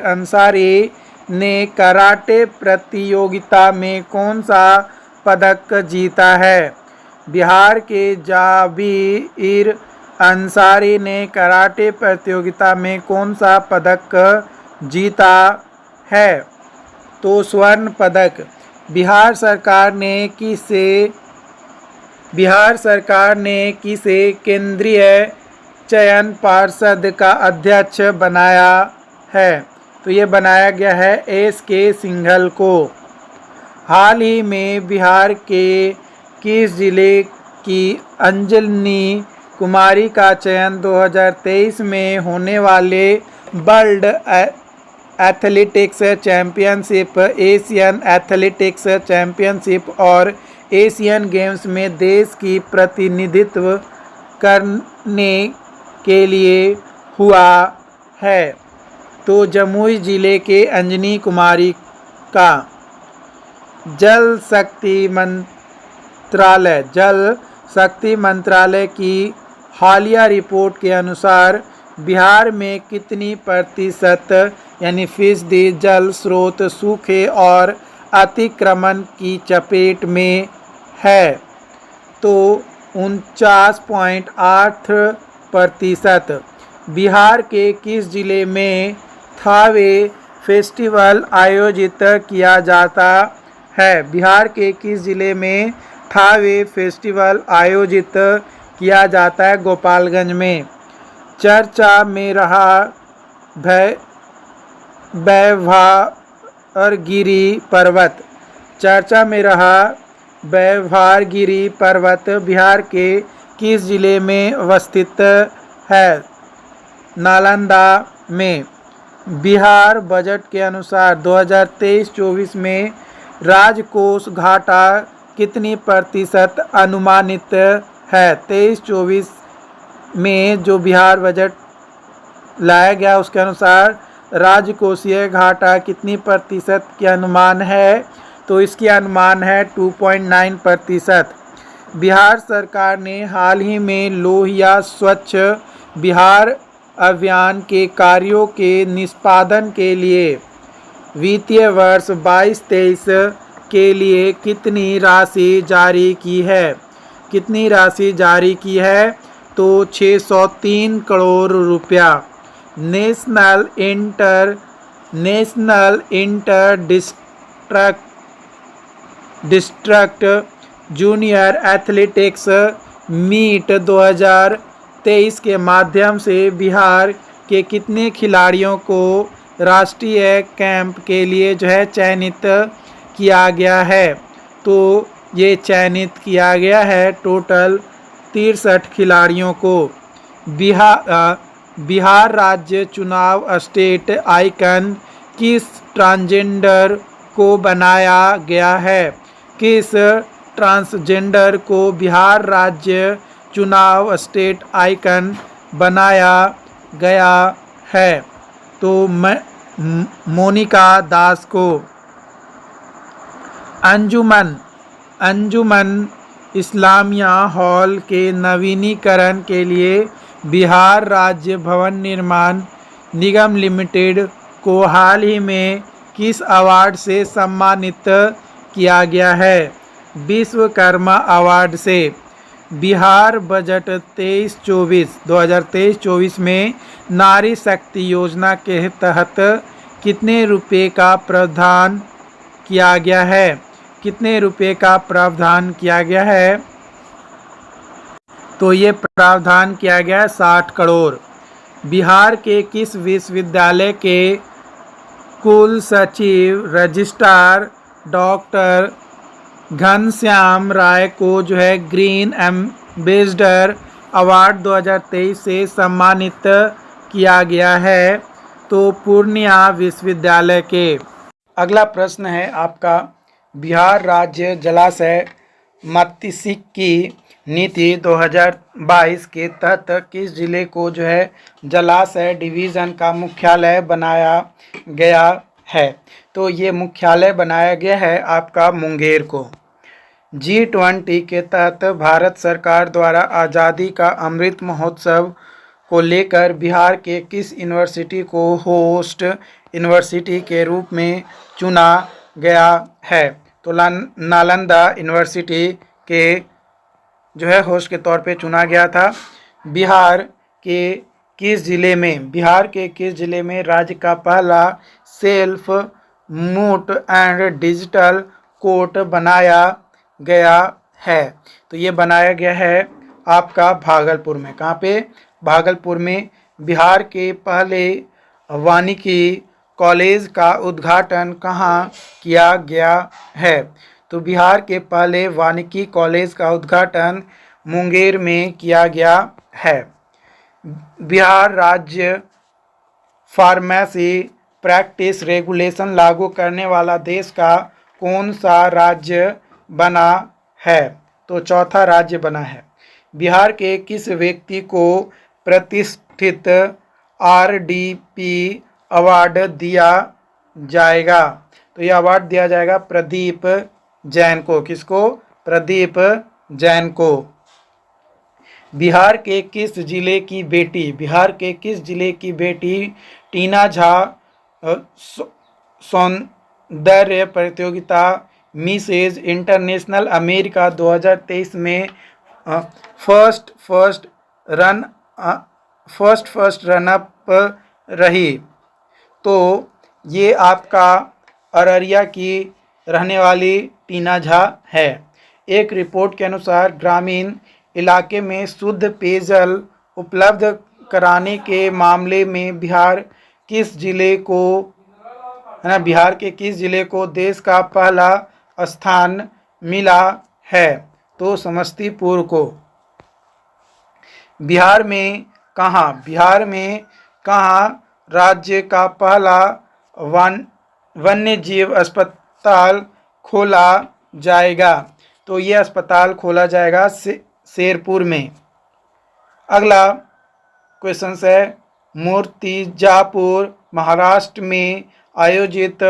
अंसारी ने कराटे प्रतियोगिता में कौन सा पदक जीता है? बिहार के जाबिर अंसारी ने कराटे प्रतियोगिता में कौन सा पदक जीता है? तो स्वर्ण पदक। बिहार सरकार ने किसे केंद्रीय चयन पार्षद का अध्यक्ष बनाया है? तो ये बनाया गया है एस.के. सिंघल को। हाल ही में बिहार के किस जिले की अंजनी कुमारी का चयन 2023 में होने वाले world athletics championship, Asian athletics championship और एशियन गेम्स में देश की प्रतिनिधित्व करने के लिए हुआ है? तो जमुई जिले के अंजनी कुमारी का। जल शक्ति मंत्रालय की हालिया रिपोर्ट के अनुसार बिहार में कितनी प्रतिशत यानी फीसदी जल स्रोत सूखे और अतिक्रमण की चपेट में है? तो 49.8%। बिहार के किस जिले में थावे फेस्टिवल आयोजित किया जाता है? बिहार के किस जिले में थावे फेस्टिवल आयोजित किया जाता है? गोपालगंज में। चर्चा में रहा वैभारगिरी पर्वत बिहार के किस जिले में अवस्थित है? नालंदा में। बिहार बजट के अनुसार 2023-24 में राजकोष घाटा कितनी प्रतिशत अनुमानित है? 23-24 में जो बिहार बजट लाया गया उसके अनुसार राजकोषीय घाटा कितनी प्रतिशत के अनुमान है? तो इसकी अनुमान है 2.9%। बिहार सरकार ने हाल ही में लोहिया स्वच्छ बिहार अभियान के कार्यों के निष्पादन के लिए वित्तीय वर्ष 22-23 के लिए कितनी राशि जारी की है? तो 603 करोड़ रुपया। National inter district junior athletics meet 2023 के माध्यम से बिहार के कितने खिलाड़ियों को राष्ट्रीय कैंप के लिए जो है चयनित किया गया है? तो ये चयनित किया गया है टोटल 63 खिलाड़ियों को। बिहार राज्य चुनाव स्टेट आइकन किस ट्रांसजेंडर को बनाया गया है? किस ट्रांसजेंडर को बिहार राज्य चुनाव स्टेट आइकन बनाया गया है? तो मोनिका दास को। अंजुमन इस्लामिया हॉल के नवीनीकरण के लिए बिहार राज्य भवन निर्माण निगम लिमिटेड को हाल ही में किस अवार्ड से सम्मानित किया गया है? विश्वकर्मा अवार्ड से। बिहार बजट 2023-24 में नारी शक्ति योजना के तहत कितने रुपए का प्रावधान किया गया है? कितने रुपए का प्रावधान किया गया है? तो ये प्रावधान किया गया है 60 करोड़। बिहार के किस विश्वविद्यालय के कुल सचिव रजिस्ट्रार डॉक्टर घनश्याम राय को जो है ग्रीन एम्बेसडर अवार्ड 2023 से सम्मानित किया गया है? तो पूर्णिया विश्वविद्यालय के। अगला प्रश्न है आपका, बिहार राज्य जलाशय मत्स्यिकी नीति 2022 के तहत किस जिले को जो है जलाशय डिवीज़न का मुख्यालय बनाया गया है? तो ये मुख्यालय बनाया गया है आपका मुंगेर को। G20 के तहत भारत सरकार द्वारा आज़ादी का अमृत महोत्सव को लेकर बिहार के किस यूनिवर्सिटी को होस्ट यूनिवर्सिटी के रूप में चुना गया है? तो नालंदा यूनिवर्सिटी के जो है होस्ट के तौर पे चुना गया था। बिहार के किस जिले में राज्य का पहला self moot and digital court बनाया गया है? तो ये बनाया गया है आपका भागलपुर में। कहाँ पे? भागलपुर में। बिहार के पहले वानिकी कॉलेज का उद्घाटन कहाँ किया गया है? तो बिहार के पहले वानिकी कॉलेज का उद्घाटन मुंगेर में किया गया है। बिहार राज्य फार्मेसी प्रैक्टिस रेगुलेशन लागू करने वाला देश का कौन सा राज्य बना है? तो चौथा राज्य बना है। बिहार के किस व्यक्ति को प्रतिष्ठित RDP अवार्ड दिया जाएगा? तो यह अवार्ड दिया जाएगा प्रदीप जैन को। किसको? प्रदीप जैन को। बिहार के किस जिले की बेटी टीना झा सौंदर्य प्रतियोगिता मिसेज इंटरनेशनल अमेरिका 2023 में फर्स्ट रन अप रही? तो ये आपका अररिया की रहने वाली टीना झा है। एक रिपोर्ट के अनुसार ग्रामीण इलाके में शुद्ध पेयजल उपलब्ध कराने के मामले में बिहार के किस जिले को देश का पहला स्थान मिला है? तो समस्तीपुर को। बिहार में कहाँ राज्य का पहला वन्य जीव अस्पताल खोला जाएगा? तो ये अस्पताल खोला जाएगा शेरपुर में। अगला क्वेश्चन है, मूर्तिजापुर महाराष्ट्र में आयोजित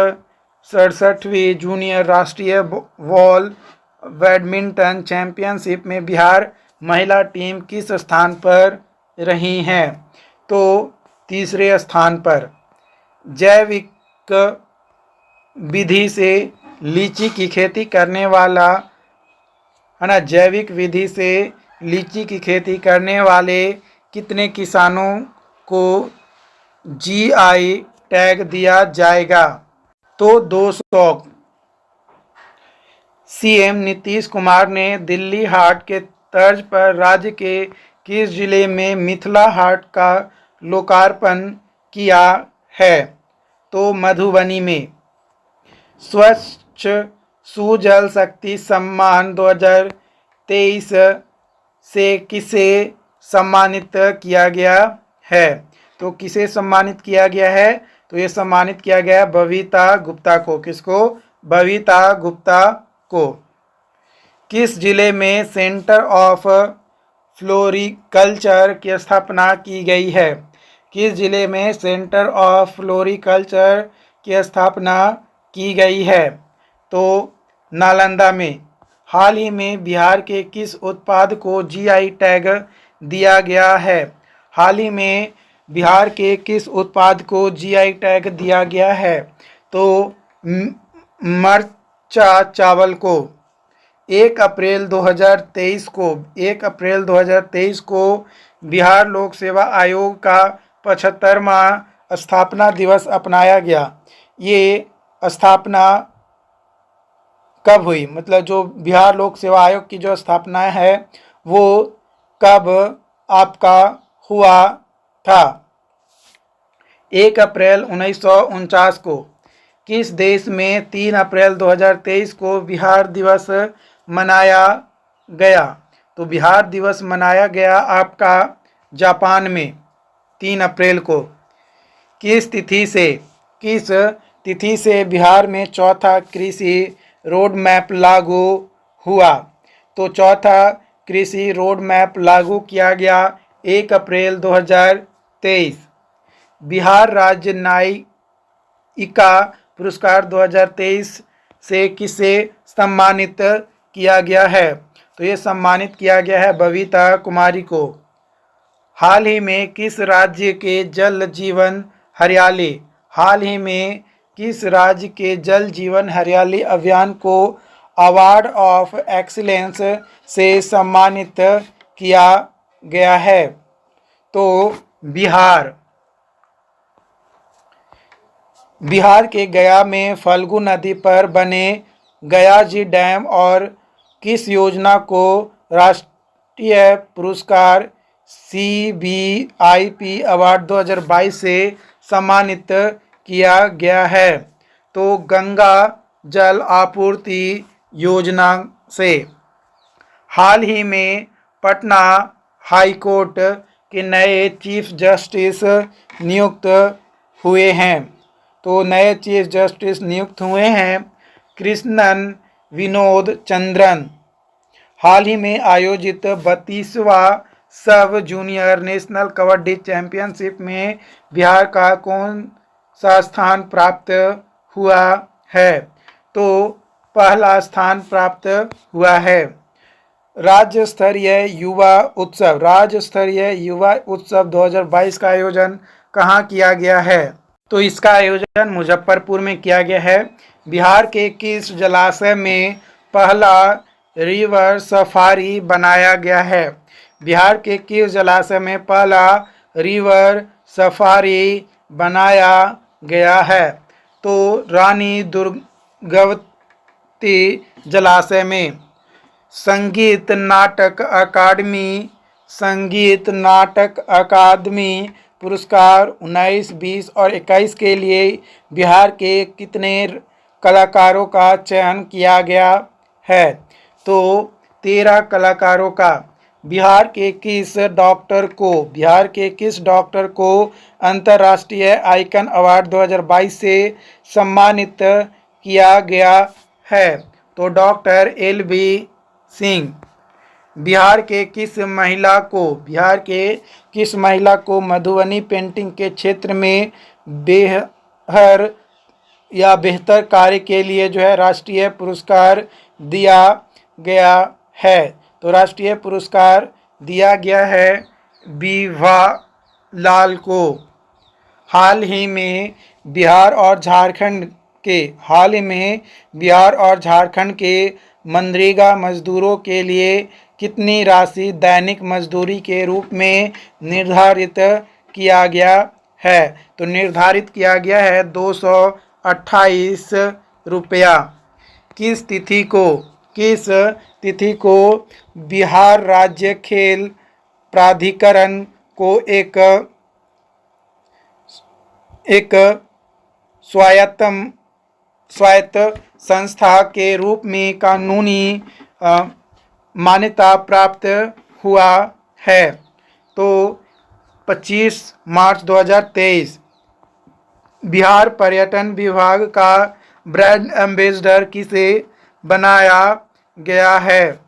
67वीं जूनियर राष्ट्रीय बॉल बैडमिंटन चैंपियनशिप में बिहार महिला टीम किस स्थान पर रही हैं? तो तीसरे स्थान पर। जैविक विधि से लीची की खेती करने वाला जैविक विधि से लीची की खेती करने वाले कितने किसानों को GI टैग दिया जाएगा? तो 200। CM नीतीश कुमार ने दिल्ली हाट के तर्ज पर राज्य के किस जिले में मिथिला हाट का लोकार्पण किया है? तो मधुबनी में। स्वच्छ सुजल शक्ति सम्मान 2023 से किसे सम्मानित किया गया है? तो किसे सम्मानित किया गया है? तो ये सम्मानित किया गया बबीता गुप्ता को। किसको? बबीता गुप्ता को। किस जिले में सेंटर ऑफ फ्लोरिकल्चर की स्थापना की गई है? किस जिले में सेंटर ऑफ फ्लोरिकल्चर की स्थापना की गई है? तो नालंदा में। हाल ही में बिहार के किस उत्पाद को जीआई टैग दिया गया है? हाल ही में बिहार के किस उत्पाद को जीआई टैग दिया गया है? तो मरचा चावल को। 1 अप्रैल 2023 को बिहार लोक सेवा आयोग का 75वां स्थापना दिवस अपनाया गया। ये स्थापना कब हुई? मतलब जो बिहार लोक सेवा आयोग की जो स्थापना है वो कब आपका हुआ था? 1 अप्रैल 1949 को। किस देश में 3 अप्रैल 2023 को बिहार दिवस मनाया गया? तो बिहार दिवस मनाया गया आपका जापान में 3 अप्रैल को। किस तिथि से बिहार में चौथा कृषि रोड मैप लागू हुआ? तो चौथा कृषि रोड मैप लागू किया गया 1 अप्रैल 2023। बिहार राज्य न्यायिका पुरस्कार 2023 से किसे सम्मानित किया गया है? तो ये सम्मानित किया गया है बबीता कुमारी को। हाल ही में किस राज्य के जल जीवन हरियाली अभियान को अवार्ड ऑफ एक्सीलेंस से सम्मानित किया गया है? तो बिहार के गया में फल्गु नदी पर बने गयाजी डैम और किस योजना को राष्ट्रीय पुरस्कार CBIP अवार्ड 2022 से सम्मानित किया गया है? तो गंगा जल आपूर्ति योजना से। हाल ही में पटना हाई कोर्ट के नए चीफ जस्टिस नियुक्त हुए हैं। तो नए चीफ जस्टिस नियुक्त हुए हैं कृष्णन विनोद चंद्रन। हाल ही में आयोजित 32वां सब जूनियर नेशनल कबड्डी चैंपियनशिप में बिहार का कौन सा स्थान प्राप्त हुआ है? तो पहला स्थान प्राप्त हुआ है। राज्य स्तरीय युवा उत्सव 2022 का आयोजन कहाँ किया गया है? तो इसका आयोजन मुजफ्फरपुर में किया गया है। बिहार के किस जलाशय में पहला रिवर सफारी बनाया गया है? बिहार के किस जलाशय में पहला रिवर सफारी बनाया गया है? तो रानी दुर्गावती जलाशय में। संगीत नाटक अकादमी पुरस्कार 19, 20 और 21 के लिए बिहार के कितने कलाकारों का चयन किया गया है? तो 13 कलाकारों का। बिहार के किस डॉक्टर को अंतर्राष्ट्रीय आइकन अवार्ड 2022 से सम्मानित किया गया है? तो डॉक्टर LB सिंह। बिहार के किस महिला को मधुबनी पेंटिंग के क्षेत्र में बेहतर कार्य के लिए जो है राष्ट्रीय पुरस्कार दिया गया है? तो राष्ट्रीय पुरस्कार दिया गया है विभा लाल को। हाल ही में बिहार और झारखंड के मनरेगा मजदूरों के लिए कितनी राशि दैनिक मजदूरी के रूप में निर्धारित किया गया है? तो निर्धारित किया गया है 228 रुपया। किस तिथि को बिहार राज्य खेल प्राधिकरण को एक स्वायत्त संस्था के रूप में कानूनी मान्यता प्राप्त हुआ है? तो 25 मार्च 2023। बिहार पर्यटन विभाग का ब्रांड एम्बेसडर किसे बनाया गया है?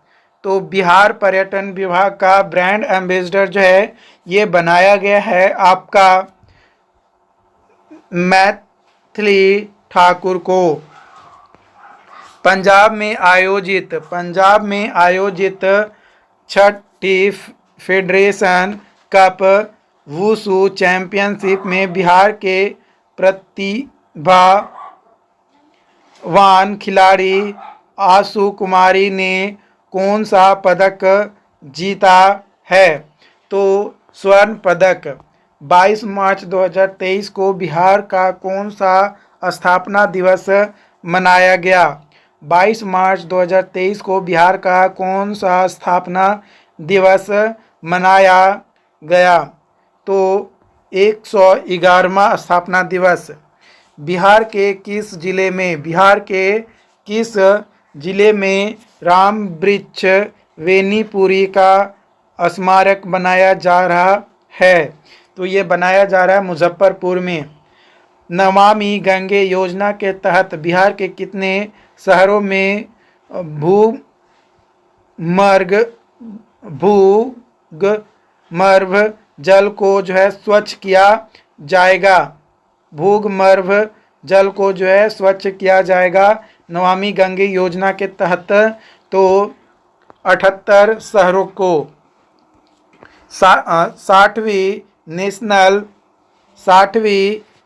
तो बिहार पर्यटन विभाग का ब्रांड एम्बेसडर जो है ये बनाया गया है आपका मैथिली ठाकुर को। पंजाब में आयोजित छठी फेडरेशन कप वुशु चैंपियनशिप में बिहार के प्रतिभावान खिलाड़ी आशु कुमारी ने कौन सा पदक जीता है? तो स्वर्ण पदक। 22 मार्च 2023 को बिहार का कौन सा स्थापना दिवस मनाया गया? 22 मार्च 2023 को बिहार का कौन सा स्थापना दिवस मनाया गया? तो 111वां स्थापना दिवस। बिहार के किस जिले में राम वृक्ष वेनीपुरी का स्मारक बनाया जा रहा है? तो ये बनाया जा रहा है मुजफ्फरपुर में। नमामि गंगे योजना के तहत बिहार के कितने शहरों में भूगर्भ जल को जो है स्वच्छ किया जाएगा? भूगर्भ जल को जो है स्वच्छ किया जाएगा नमामि गंगे योजना के तहत। तो 78 शहरों को। 60वीं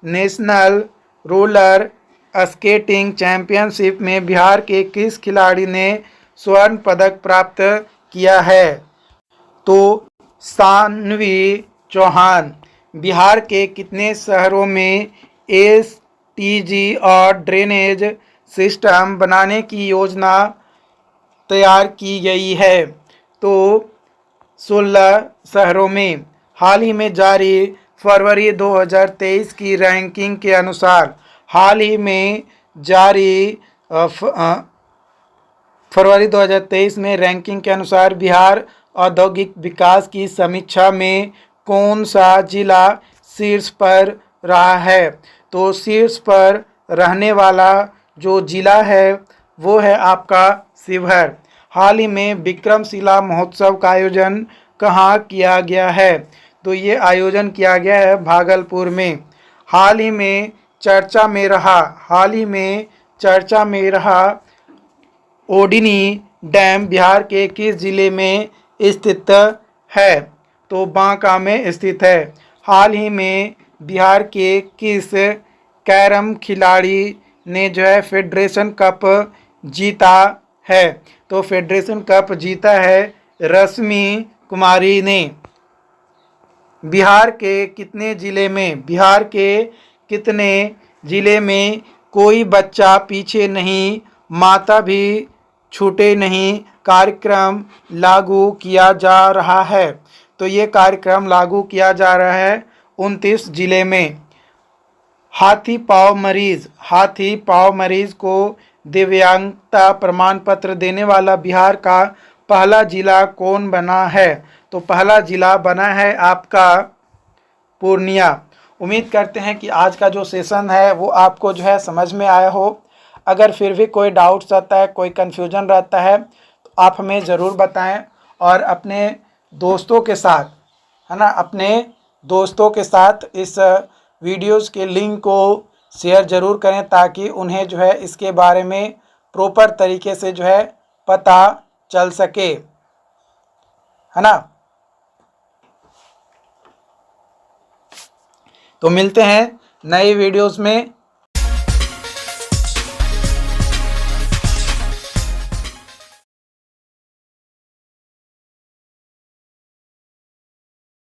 नेशनल रोलर स्केटिंग चैंपियनशिप में बिहार के किस खिलाड़ी ने स्वर्ण पदक प्राप्त किया है? तो सान्वी चौहान। बिहार के कितने शहरों में एसटीजी और ड्रेनेज सिस्टम बनाने की योजना तैयार की गई है? तो 16 शहरों में। हाल ही में जारी फरवरी 2023 की रैंकिंग के अनुसार फरवरी 2023 में रैंकिंग के अनुसार बिहार औद्योगिक विकास की समीक्षा में कौन सा जिला शीर्ष पर रहा है? तो शीर्ष पर रहने वाला जो जिला है वो है आपका शिवहर। हाल ही में विक्रमशिला महोत्सव का आयोजन कहाँ किया गया है? तो ये आयोजन किया गया है भागलपुर में। हाल ही में चर्चा में रहा ओडिनी डैम बिहार के किस जिले में स्थित है? तो बांका में स्थित है। हाल ही में बिहार के किस कैरम खिलाड़ी ने जो है फेडरेशन कप जीता है? तो फेडरेशन कप जीता है रश्मि कुमारी ने। बिहार के कितने जिले में कोई बच्चा पीछे नहीं, माता भी छूटे नहीं कार्यक्रम लागू किया जा रहा है? तो ये कार्यक्रम लागू किया जा रहा है 29 जिले में। हाथी पांव मरीज को दिव्यांगता प्रमाण पत्र देने वाला बिहार का पहला जिला कौन बना है? तो पहला जिला बना है आपका पूर्णिया। उम्मीद करते हैं कि आज का जो सेशन है वो आपको जो है समझ में आया हो। अगर फिर भी कोई डाउट्स आता है, कोई कन्फ्यूजन रहता है तो आप हमें ज़रूर बताएं और अपने दोस्तों के साथ, है ना, अपने दोस्तों के साथ इस वीडियोस के लिंक को शेयर ज़रूर करें ताकि उन्हें जो है इसके बारे में प्रॉपर तरीके से जो है पता चल सके, है ना। तो मिलते हैं नए वीडियोस में।